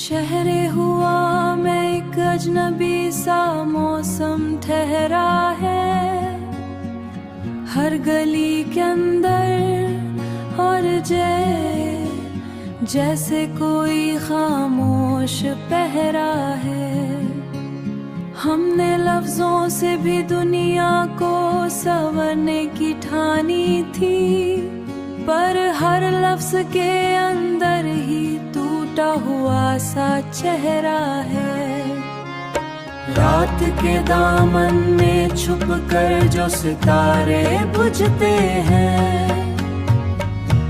शहरे हुआ मैं एक अजनबी सा मौसम ठहरा है, हर गली के अंदर और जैसे कोई खामोश पहरा है। हमने लफ्जों से भी दुनिया को संवरने की ठानी थी, पर हर लफ्ज के अंदर ही टूटा हुआ सा चेहरा है। रात के दामन में छुप कर जो सितारे बुझते हैं,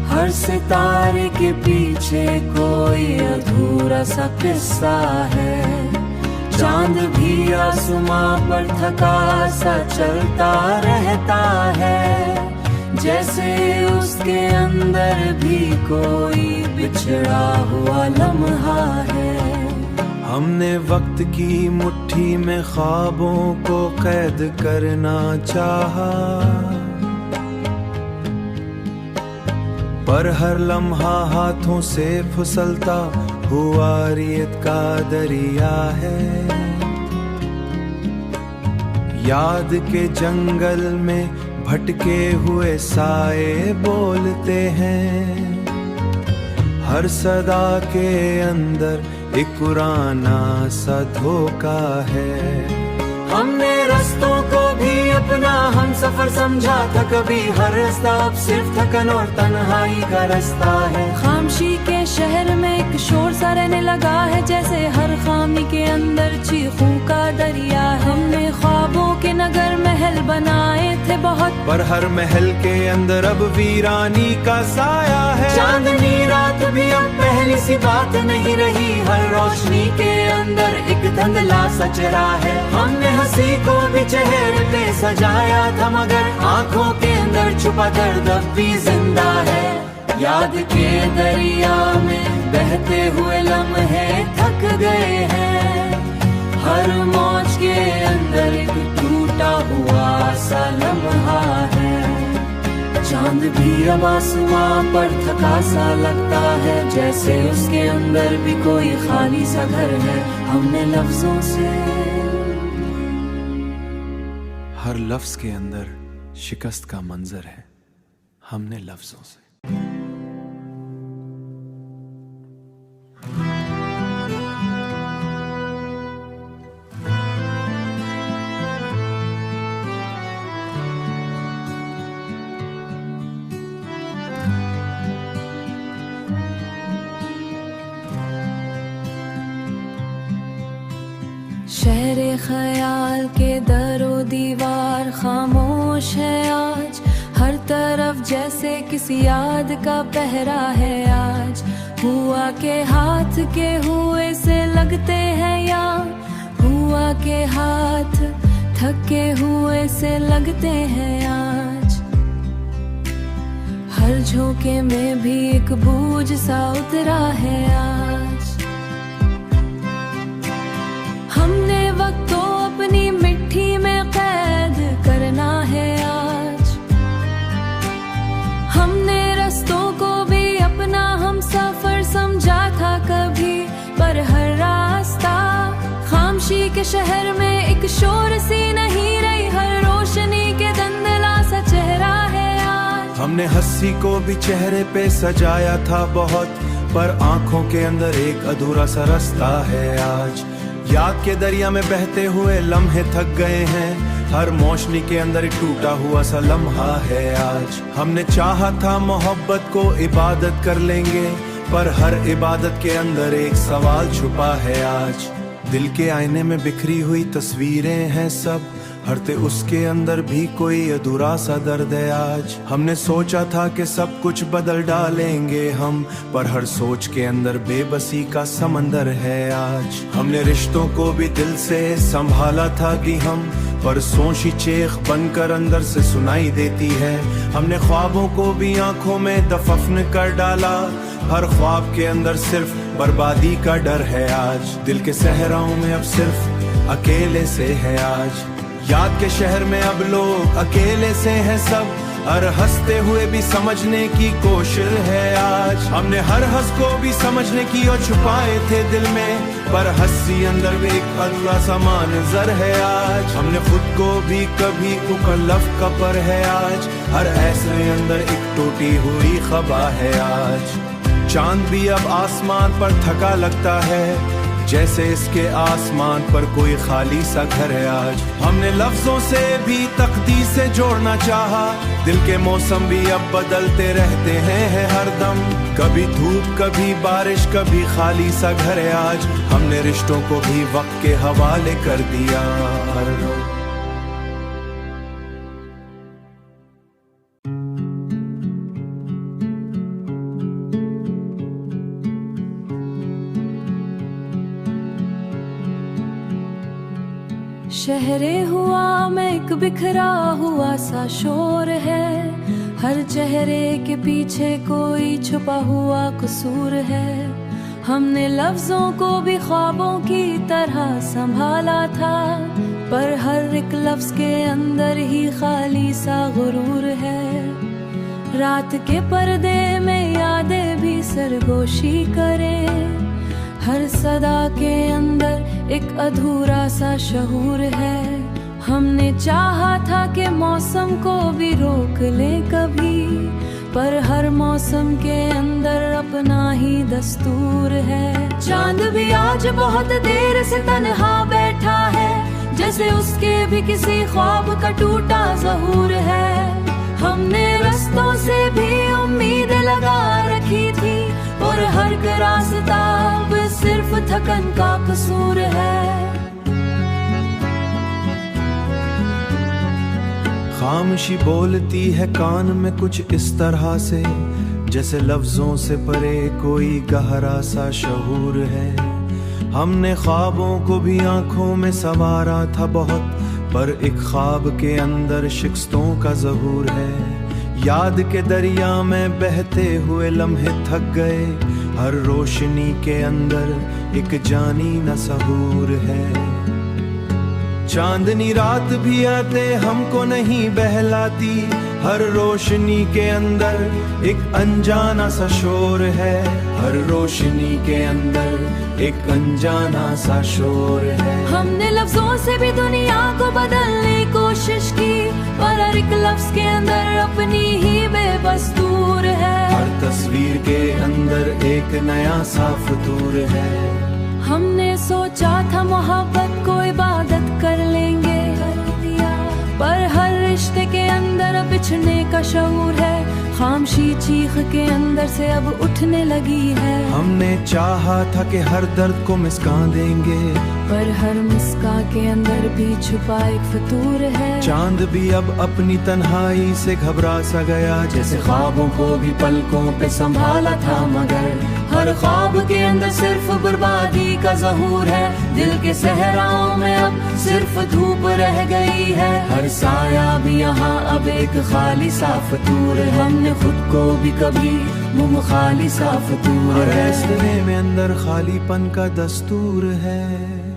हर सितारे के पीछे कोई अधूरा सा किस्सा है। चांद भी आसमां पर थका सा चलता रहता है, जैसे उसके अंदर भी कोई बिछड़ा हुआ लम्हा है। हमने वक्त की मुट्ठी में ख्वाबों को कैद करना चाहा, पर हर लम्हा हाथों से फिसलता हुआ रियत का दरिया है। याद के जंगल में भटके हुए साए बोलते हैं, हर सदा के अंदर एक पुराना सा धोखा है। हमने रास्तों को भी अपना हम सफर समझा था कभी, हर रास्ता अब सिर्फ थकन और तन्हाई का रास्ता है। खामोशी के शहर में एक शोर सा रहने लगा है, जैसे हर खामी के अंदर चीखों का दरिया है। हमने ख्वाबों के नगर महल बनाए थे बहुत, पर हर महल के अंदर अब वीरानी का साया है। चांदनी रात भी अब पहली सी बात नहीं रही, हर रोशनी के अंदर एक धुंधला सा चेहरा है। हमने हंसी को भी चेहरे पे सजाया था, मगर आंखों के अंदर छुपा दर्द अब भी जिंदा है। याद के दरिया में बहते हुए लम्हे थक गए हैं, हर मौज के अंदर एक टूटा हुआ सा लम्हा है। चांद भी अब आसमां पर थका सा लगता है, जैसे उसके अंदर भी कोई खाली सा घर है। हमने लफ्जों से हर लफ्ज के अंदर शिकस्त का मंजर है। हमने लफ्जों से शहरे ख्याल के दरो दीवार खामोश है आज, हर तरफ जैसे किसी याद का पहरा है आज। हुआ के हाथ के हुए से लगते हैं, या हुआ के हाथ थके हुए से लगते हैं आज। हर झोंके में भी एक बूझ सा उतरा है आज। हमने वक्त को अपनी मिट्टी में कैद करना है आज। हमने रास्तों को भी अपना हम सफर समझा था कभी, पर हर रास्ता खामोशी के शहर में एक शोर सी नहीं रही, हर रोशनी के धुंधला सा चेहरा है आज। हमने हंसी को भी चेहरे पे सजाया था बहुत, पर आंखों के अंदर एक अधूरा सा रास्ता है आज। याद के दरिया में बहते हुए लम्हे थक गए हैं, हर मौशनी के अंदर एक टूटा हुआ सा लम्हा है आज। हमने चाहा था मोहब्बत को इबादत कर लेंगे, पर हर इबादत के अंदर एक सवाल छुपा है आज। दिल के आईने में बिखरी हुई तस्वीरें हैं सब, हरते उसके अंदर भी कोई अधूरा सा दर्द है आज। हमने सोचा था कि सब कुछ बदल डालेंगे हम, पर हर सोच के अंदर बेबसी का समंदर है आज। हमने रिश्तों को भी दिल से संभाला था कि हम, पर सोची चेख बनकर अंदर से सुनाई देती है। हमने ख्वाबों को भी आंखों में दफन कर डाला, हर ख्वाब के अंदर सिर्फ बर्बादी का डर है आज। दिल के सहराओं में अब सिर्फ अकेले से है आज। याद के शहर में अब लोग अकेले से हैं सब, हर हंसते हुए भी समझने की कोशिश है आज। हमने हर हंस को भी समझने की और छुपाए थे दिल में, पर हंसी अंदर भी एक अधूरा सा मंजर है आज। हमने खुद को भी कभी मुकल्लफ का पर है आज, हर ऐसे अंदर एक टूटी हुई खबा है आज। चांद भी अब आसमान पर थका लगता है, जैसे इसके आसमान पर कोई खाली सा घर है आज। हमने लफ्जों से भी तकदीर से जोड़ना चाहा, दिल के मौसम भी अब बदलते रहते हैं हरदम। कभी धूप कभी बारिश कभी खाली सा घर है आज। हमने रिश्तों को भी वक्त के हवाले कर दिया। शहरे हुआ में एक बिखरा हुआ सा शोर है, हर चेहरे के पीछे कोई छुपा हुआ कसूर है। हमने लफ्जों को भी ख्वाबों की तरह संभाला था, पर हर एक लफ्ज के अंदर ही खाली सा गुरूर है। रात के पर्दे में यादें भी सरगोशी करें, हर सदा के अंदर एक अधूरा सा शहूर है। हमने चाहा था कि मौसम को भी रोक ले कभी, पर हर मौसम के अंदर अपना ही दस्तूर है। चांद भी आज बहुत देर से तन्हा बैठा है, जैसे उसके भी किसी ख्वाब का टूटा ज़हूर है। हमने रास्तों से भी उम्मीद लगा रखी थी, और हर रास्ता अब सिर्फ थकन का कसूर है। खामोशी बोलती है कान में कुछ इस तरह से, जैसे लफ्जों से परे कोई गहरा सा शहूर है। हमने ख्वाबों को भी आंखों में संवारा था बहुत, पर एक ख्वाब के अंदर शिकस्तों का ज़हूर है। याद के दरिया में बहते हुए लम्हे थक गए, हर रोशनी के अंदर एक जानी न सहूर है। चांदनी रात भी आते हमको नहीं बहलाती, हर रोशनी के अंदर एक अनजाना सा शोर है। हर रोशनी के अंदर एक अनजाना सा शोर है। हमने लफ्जों से भी दुनिया को बदलने की कोशिश की, पर हर एक लफ्ज के अंदर अपनी ही बेबस्तूर है। हर तस्वीर के अंदर एक नया सा फतूर है। हमने सोचा था मोहब्बत को इबादत कर लेंगे, पर हर रिश्ते के अंदर बिछड़ने का शऊर है। खामोशी चीख के अंदर से अब उठने लगी है। हमने चाहा था कि हर दर्द को मुस्कान देंगे, पर हर मुस्का के अंदर भी छुपा एक फतूर है। चांद भी अब अपनी तन्हाई से घबरा सा गया, जैसे ख्वाबों को भी पलकों पे संभाला था, मगर हर ख्वाब के अंदर सिर्फ बर्बादी का ज़हूर है। दिल के सहराओं में अब सिर्फ धूप रह गई है। हर साया भी यहाँ अब एक खाली सा फतूर है। हमने खुद को भी कभी मुँह खाली सा फतूर है। फैसले में अंदर खालीपन का दस्तूर है।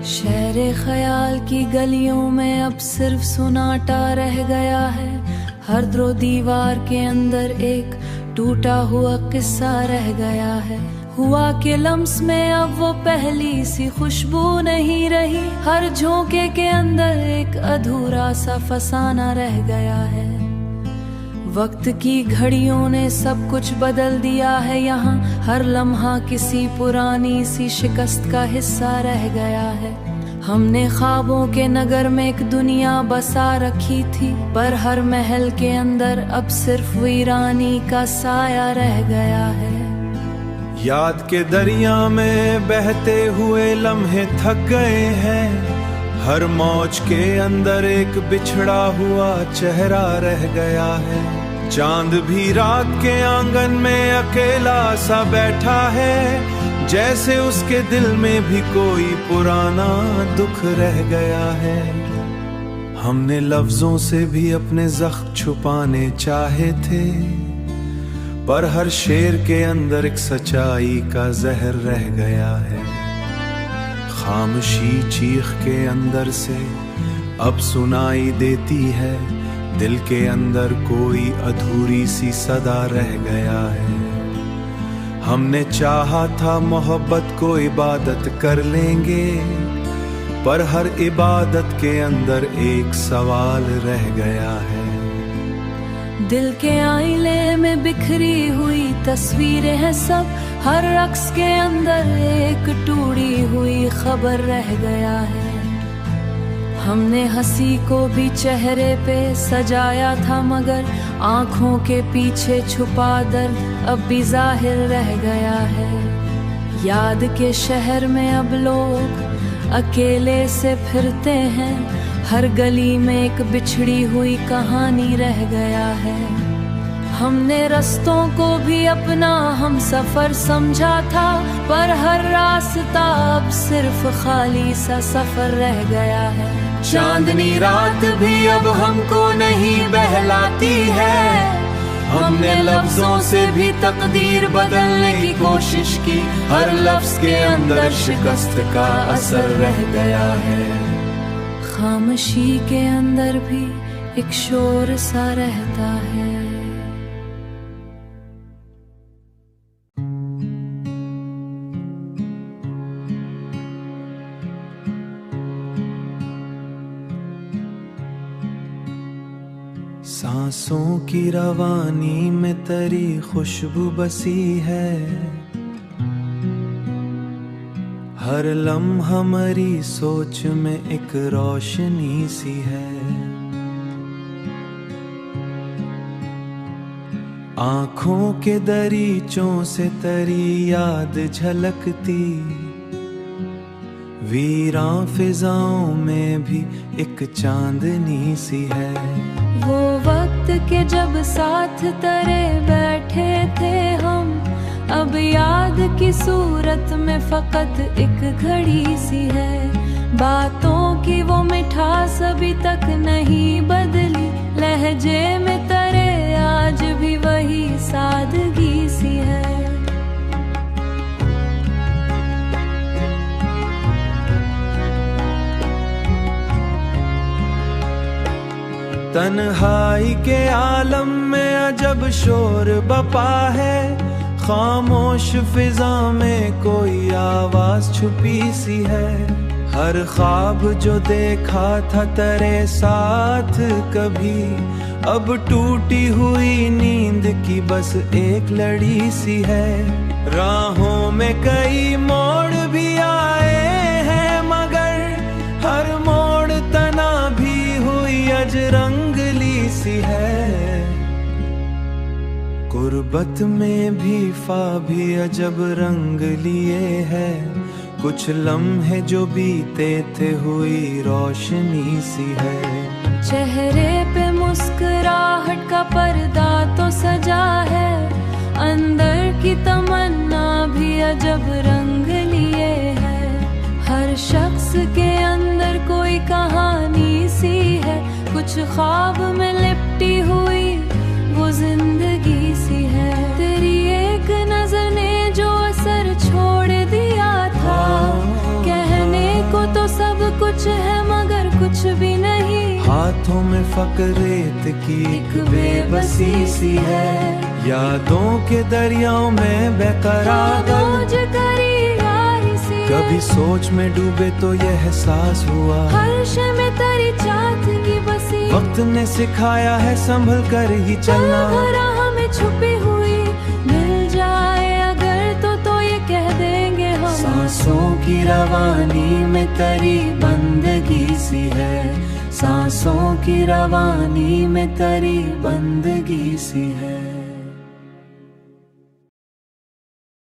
शहरे ख्याल की गलियों में अब सिर्फ सुनाटा रह गया है। हर दो दीवार के अंदर एक टूटा हुआ किस्सा रह गया है। हुआ के लम्स में अब वो पहली सी खुशबू नहीं रही। हर झोंके के अंदर एक अधूरा सा फसाना रह गया है। वक्त की घड़ियों ने सब कुछ बदल दिया है। यहाँ हर लम्हा किसी पुरानी सी शिकस्त का हिस्सा रह गया है। हमने ख्वाबों के नगर में एक दुनिया बसा रखी थी, पर हर महल के अंदर अब सिर्फ वीरानी का साया रह गया है। याद के दरिया में बहते हुए लम्हे थक गए हैं। हर मौज के अंदर एक बिछड़ा हुआ चेहरा रह गया है। चांद भी रात के आंगन में अकेला सा बैठा है। जैसे उसके दिल में भी कोई पुराना दुख रह गया है। हमने लफ्जों से भी अपने जख्म छुपाने चाहे थे, पर हर शेर के अंदर एक सच्चाई का जहर रह गया है। खामोशी चीख के अंदर से अब सुनाई देती है, दिल के अंदर कोई अधूरी सी सदा रह गया है। हमने चाहा था मोहब्बत को इबादत कर लेंगे, पर हर इबादत के अंदर एक सवाल रह गया है। दिल के आईने में बिखरी हुई तस्वीरें हैं सब, हर रक्स के अंदर एक टूटी हुई खबर रह गया है। हमने हंसी को भी चेहरे पे सजाया था, मगर आंखों के पीछे छुपा दर्द अब भी जाहिर रह गया है। याद के शहर में अब लोग अकेले से फिरते हैं, हर गली में एक बिछड़ी हुई कहानी रह गया है। हमने रास्तों को भी अपना हम सफर समझा था, पर हर रास्ता अब सिर्फ खाली सा सफर रह गया है। चांदनी रात भी अब हमको नहीं बहलाती है, हमने लफ्जों से भी तकदीर बदलने की कोशिश की, हर लफ्ज के अंदर शिकस्त का असर रह गया है। खामोशी के अंदर भी एक शोर सा रहता है। सांसों की रवानी में तेरी खुशबू बसी है, हर लम्हा हमारी सोच में एक रोशनी सी है। आँखों के दरीचों से तेरी याद झलकती, वीरां फिजाओं में भी एक चांदनी सी है। वो वक्त के जब साथ तेरे बैठे थे हम, अब याद की सूरत में फकत एक घड़ी सी है। बातों की वो मिठास अभी तक नहीं बदली, लहजे में तेरे आज भी वही सादगी सी है। तन्हाई के आलम में अजब शोर बपा है, खामोश फिजा में कोई आवाज छुपी सी है। हर ख्वाब जो देखा था तेरे साथ कभी, अब टूटी हुई नींद की बस एक लड़ी सी है। राहों में कई मोड़ भी आए हैं, मगर हर मोड़ तना भी हुई अजरंगली सी है। गुर्बत में भी फा भी अजब रंग लिए है, कुछ लम्हे जो बीते थे हुई रोशनी सी है। चेहरे पे मुस्कुराहट का पर्दा तो सजा है, अंदर की तमन्ना भी अजब रंग लिए है। हर शख्स के अंदर कोई कहानी सी है, कुछ ख्वाब में लिपटी हुई वो जिंदगी सी है। तेरी एक नजर ने जो असर छोड़ दिया था, कहने को तो सब कुछ है मगर कुछ भी नहीं। हाथों में फकरेत की एक बेबसी सी है, यादों के दरियाओं में बेकरार कभी सोच में डूबे तो यह एहसास हुआ, हर्ष में तेरी चाहत बसी। वक्त ने सिखाया है संभल कर ही चलना, भरा हमें छुपी हुई मिल जाए अगर तो ये कह देंगे हम। सांसों की रवानी में तेरी बंदगी सी है, सांसों की रवानी में तेरी बंदगी सी है।